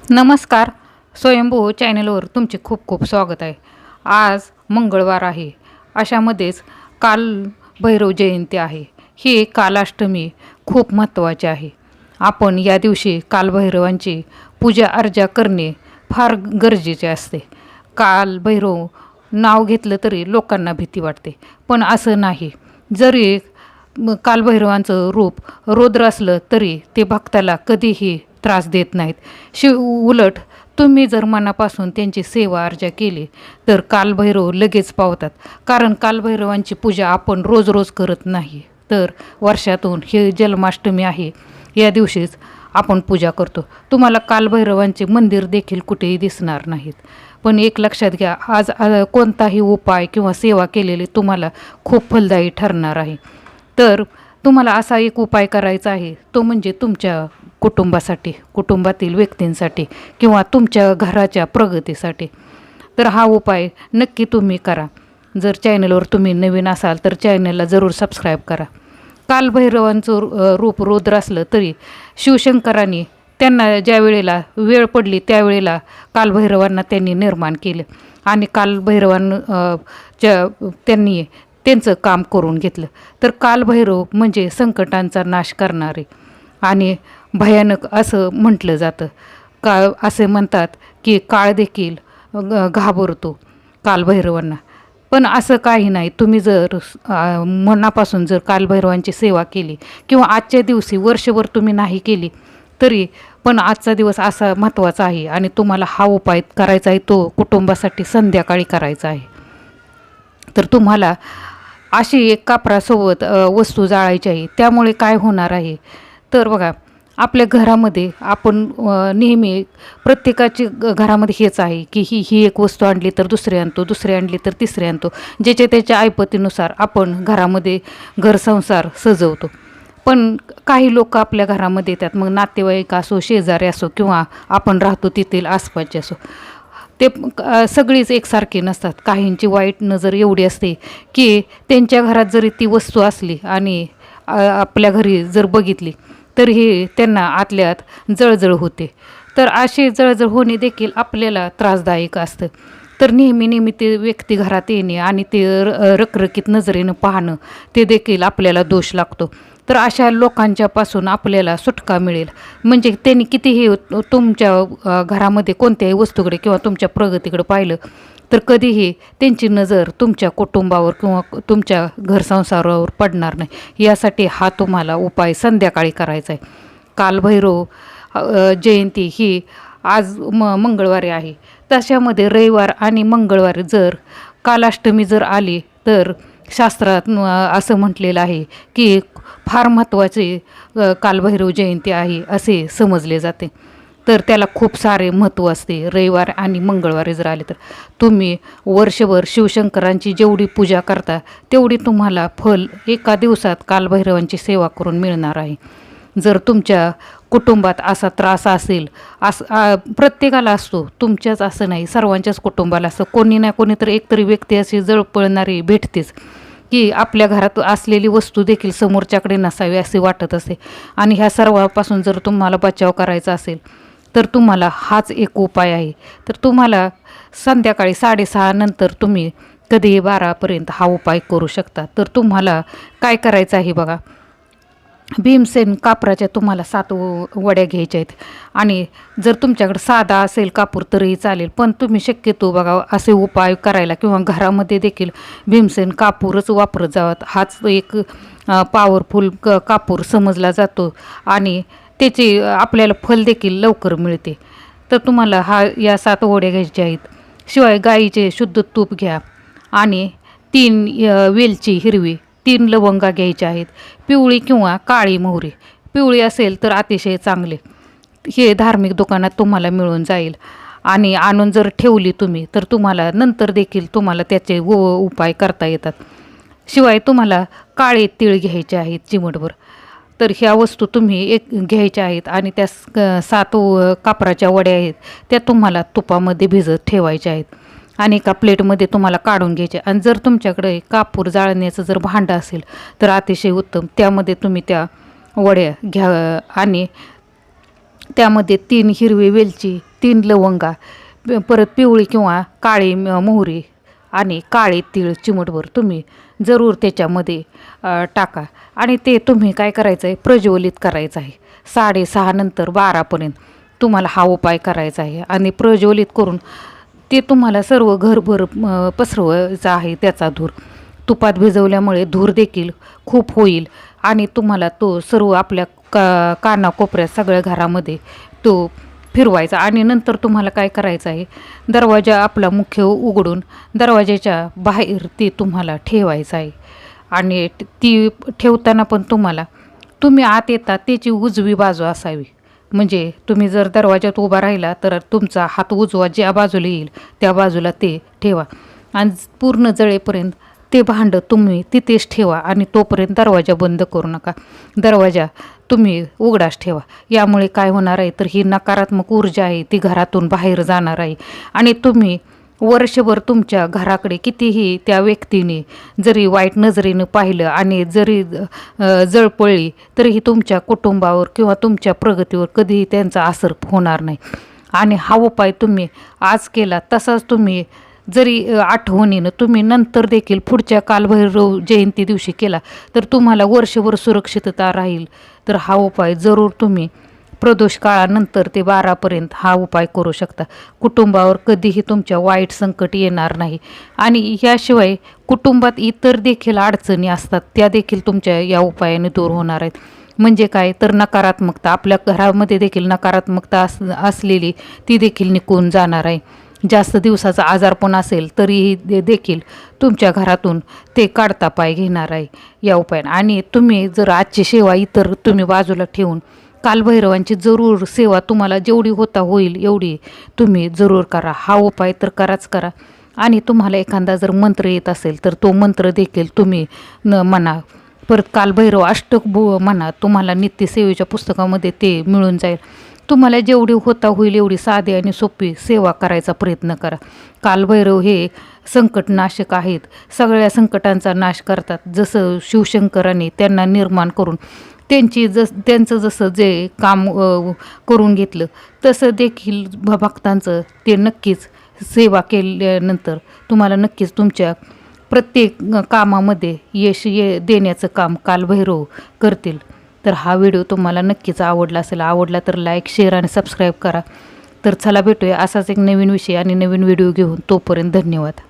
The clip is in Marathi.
नमस्कार. स्वयंभू चॅनलवर तुमचे खूप खूप स्वागत आहे. आज मंगळवार आहे. अशामध्येच काल भैरव जयंती आहे. ही कालाष्टमी खूप महत्त्वाची आहे. आपण या दिवशी कालभैरवांची पूजा अर्चा करणे फार गरजेचे असते. कालभैरव नाव घेतलं तरी लोकांना भीती वाटते, पण असं नाही. जरी कालभैरवांचं रूप रौद्र असलं तरी ते भक्ताला कधीही त्रास देत नाहीत. उलट तुम्ही जर मनापासून त्यांची सेवा अर्चा केली तर कालभैरव लगेच पावतात. कारण कालभैरवांची पूजा आपण रोज रोज करत नाही, तर वर्षातून हे जन्माष्टमी आहे या दिवशीच आपण पूजा करतो. तुम्हाला कालभैरवांचे मंदिर देखील कुठेही दिसणार नाहीत. पण एक लक्षात घ्या, आज कोणताही उपाय किंवा सेवा केलेली तुम्हाला खूप फलदायी ठरणार आहे. तर तुम्हाला असा एक उपाय करायचा आहे, तो म्हणजे तुमच्या कुटुंबासाठी, कुटुंबातील व्यक्तींसाठी किंवा तुमच्या घराच्या प्रगतीसाठी. तर हा उपाय नक्की तुम्ही करा. जर चॅनलवर तुम्ही नवीन असाल तर चॅनलला जरूर सबस्क्राईब करा. कालभैरवांचं रूप रौद्र असलं तरी शिवशंकरांनी त्यांना ज्या वेळेला वेळ पडली त्यावेळेला कालभैरवांना त्यांनी निर्माण केलं आणि त्यांनी त्यांचं काम करून घेतलं. तर कालभैरव म्हणजे संकटांचा नाश करणारे आणि भयानक असं म्हटलं जातं. असे म्हणतात की काळ देखील घाबरतो कालभैरवांना. पण असं काही नाही. तुम्ही जर मनापासून जर कालभैरवांची सेवा केली किंवा आजच्या दिवशी वर्षभर तुम्ही नाही केली तरी पण आजचा दिवस असा महत्त्वाचा आहे आणि तुम्हाला हा उपाय करायचा आहे, तो कुटुंबासाठी संध्याकाळी करायचा आहे. तर तुम्हाला अशी एक कापरासोबत वस्तू जाळायची आहे. त्यामुळे काय होणार आहे तर बघा, आपल्या घरामध्ये आपण नेहमी प्रत्येकाची घरामध्ये हेच आहे की ही एक वस्तू आणली तर दुसरी आणतो, दुसरी आणली तर तिसरी आणतो. ज्याच्या त्याच्या ऐपतीनुसार आपण घरामध्ये घरसंसार सजवतो. पण काही लोक आपल्या घरामध्ये येतात, मग नातेवाईक असो, शेजारी असो किंवा आपण राहतो तेथील आसपासचे असो, ते सगळीच एकसारखी नसतात. काहींची वाईट नजर एवढी असते की त्यांच्या घरात जरी ती वस्तू असली आणि आपल्या घरी जर बघितली तर हे त्यांना आतल्यात जळजळ होते. तर अशी जळजळ होणे देखील आपल्याला त्रासदायक असतं. तर नेहमी ते व्यक्ती घरात येणे आणि ते रखरखीत नजरेनं पाहणं ते देखील आपल्याला दोष लागतो. तर अशा लोकांच्यापासून आपल्याला सुटका मिळेल. म्हणजे त्यांनी कितीही तुमच्या घरामध्ये कोणत्याही वस्तूकडे किंवा तुमच्या प्रगतीकडे पाहिलं तर कधीही त्यांची नजर तुमच्या कुटुंबावर किंवा तुमच्या घरसंसारावर पडणार नाही. यासाठी हा तुम्हाला उपाय संध्याकाळी करायचा आहे. कालभैरव जयंती ही आज मंगळवारी आहे. तशामध्ये रविवार आणि मंगळवारी जर कालाष्टमी जर आली तर शास्त्रात असं म्हटलेलं आहे की फार महत्त्वाचे कालभैरव जयंती आहे असे समजले जाते. तर त्याला खूप सारे महत्त्व असते. रविवार आणि मंगळवारी जर आले तर तुम्ही वर्षभर शिवशंकरांची जेवढी पूजा करता तेवढी तुम्हाला फल एका दिवसात कालभैरवांची सेवा करून मिळणार आहे. जर तुमच्या कुटुंबात असा त्रास असेल, प्रत्येकाला असतो, तुमच्याच असं नाही, सर्वांच्याच कुटुंबाला असं कोणी ना कोणी तर एकतरी व्यक्ती अशी जळपळणारी भेटतेच की आपल्या घरात असलेली वस्तू देखील समोरच्याकडे नसावी असे वाटत असते. आणि ह्या सर्वांपासून जर तुम्हाला बचाव करायचा असेल तर तुम्हाला हाच एक उपाय आहे. तर तुम्हाला संध्याकाळी 6:30 नंतर तुम्ही कधी 12पर्यंत हा उपाय करू शकता. तर तुम्हाला काय करायचं आहे बघा, भीमसेन कापराच्या तुम्हाला 7 वड्या घ्यायच्या आहेत. आणि जर तुमच्याकडे साधा असेल कापूर तरीही चालेल, पण तुम्ही शक्यतो बघा असे उपाय करायला किंवा घरामध्ये देखील भीमसेन कापूरच वापरत जावं. हाच एक पॉवरफुल कापूर समजला जातो आणि त्याची आपल्याला फल देखील लवकर मिळते. तर तुम्हाला या 7 वड्या घ्यायच्या आहेत. शिवाय गाईचे शुद्ध तूप घ्या आणि 3 वेलची हिरवी, 3 लवंगा घ्यायच्या आहेत. पिवळी किंवा काळी मोहरी, पिवळी असेल तर अतिशय चांगले. हे धार्मिक दुकानात तुम्हाला मिळून जाईल आणि आणून जर ठेवली तुम्ही तर तुम्हाला नंतर देखील तुम्हाला त्याचे उपाय करता येतात. शिवाय तुम्हाला काळे तीळ घ्यायचे आहेत चिमटभर. तर ह्या वस्तू तुम्ही घ्यायच्या आहेत आणि त्या 7 कापराच्या वड्या आहेत त्या तुम्हाला तुपामध्ये भिजत ठेवायच्या आहेत आणि एका प्लेटमध्ये तुम्हाला काढून घ्यायचे. आणि जर तुमच्याकडे कापूर जाळण्याचं जर भांडं असेल तर अतिशय उत्तम. त्यामध्ये तुम्ही त्या वड्या घ्या आणि त्यामध्ये 3 हिरवी वेलची, 3 लवंगा, परत पिवळी किंवा काळी मोहरी आणि काळे तीळ चिमूटभर तुम्ही जरूर त्याच्यामध्ये टाका. आणि ते तुम्ही काय करायचं आहे, प्रज्वलित करायचं आहे. 6:30 नंतर 12पर्यंत तुम्हाला हा उपाय करायचा आहे. आणि प्रज्वलित करून ते तुम्हाला सर्व घरभर पसरवायचा आहे. त्याचा धूर तुपात भिजवल्यामुळे धूर देखील खूप होईल आणि तुम्हाला तो सर्व आपल्या कानाकोपऱ्यात सगळ्या घरामध्ये तो फिरवायचा. आणि नंतर तुम्हाला काय करायचं आहे, दरवाजा आपला मुख्य उघडून दरवाजाच्या बाहेर ते तुम्हाला ठेवायचं आहे. आणि ती ठेवताना पण तुम्ही आत येता त्याची उजवी बाजू असावी. म्हणजे तुम्ही जर दरवाजात उभा राहिला तर तुमचा हात उजवा ज्या बाजूला येईल त्या बाजूला ते ठेवा. आणि पूर्ण जळेपर्यंत ते भांडं तुम्ही तिथेच ठेवा आणि तोपर्यंत दरवाजा बंद करू नका. दरवाजा तुम्ही उघडाच ठेवा. यामुळे काय होणार आहे, तर ही नकारात्मक ऊर्जा आहे ती घरातून बाहेर जाणार आहे. आणि तुम्ही वर्षभर तुमच्या घराकडे कितीही त्या व्यक्तीने जरी वाईट नजरेनं पाहिलं आणि जरी जळपळली तरीही तुमच्या कुटुंबावर किंवा तुमच्या प्रगतीवर कधीही त्यांचा असर होणार नाही. आणि हा उपाय तुम्ही आज केला तसाच तुम्ही जरी आठवणीनं तुम्ही नंतर देखील पुढच्या कालभैरव जयंती दिवशी केला तर तुम्हाला वर्षभर सुरक्षितता राहील. तर हा उपाय जरूर तुम्ही प्रदोष काळानंतर ते 12पर्यंत हा उपाय करू शकता. कुटुंबावर कधीही तुमच्या वाईट संकट येणार नाही. आणि याशिवाय कुटुंबात इतर देखील अडचणी असतात त्या देखील तुमच्या या उपायाने दूर होणार आहेत. म्हणजे काय, तर नकारात्मकता आपल्या घरामध्ये देखील नकारात्मकता असलेली ती देखील निघून जाणार आहे. जास्त दिवसाचा आजारपण असेल तरीही देखील तुमच्या घरातून ते काढता पाय घेणार आहे या उपायाने. आणि तुम्ही जर आजची सेवा इतर तुम्ही बाजूला ठेवून कालभैरवांची जरूर सेवा तुम्हाला जेवढी होता होईल एवढी तुम्ही जरूर करा. हा उपाय तर कराच करा. आणि तुम्हाला एखादा जर मंत्र येत असेल तर तो मंत्र देखील तुम्ही म्हणा. परत कालभैरव अष्टक म्हणा. तुम्हाला नित्यसेवेच्या पुस्तकामध्ये ते मिळून जाईल. तुम्हाला जेवढी होता होईल एवढी साधी आणि सोपी सेवा करायचा प्रयत्न करा. कालभैरव हे संकटनाशक आहेत. सगळ्या संकटांचा नाश करतात. जसं शिवशंकरांनी त्यांना निर्माण करून त्यांचं जसं जे काम करून घेतलं तसं देखील भक्तांचं ते नक्कीच सेवा केल्यानंतर तुम्हाला नक्कीच तुमच्या प्रत्येक कामामध्ये यश देण्याचं काम कालभैरव करतील. तर हा व्हिडिओ तुम्हाला नक्कीच आवडला असेल. आवडला तर लाईक, शेअर आणि सबस्क्राईब करा. तर चला भेटूया असाच एक नवीन विषय आणि नवीन व्हिडिओ घेऊन. तोपर्यंत धन्यवाद.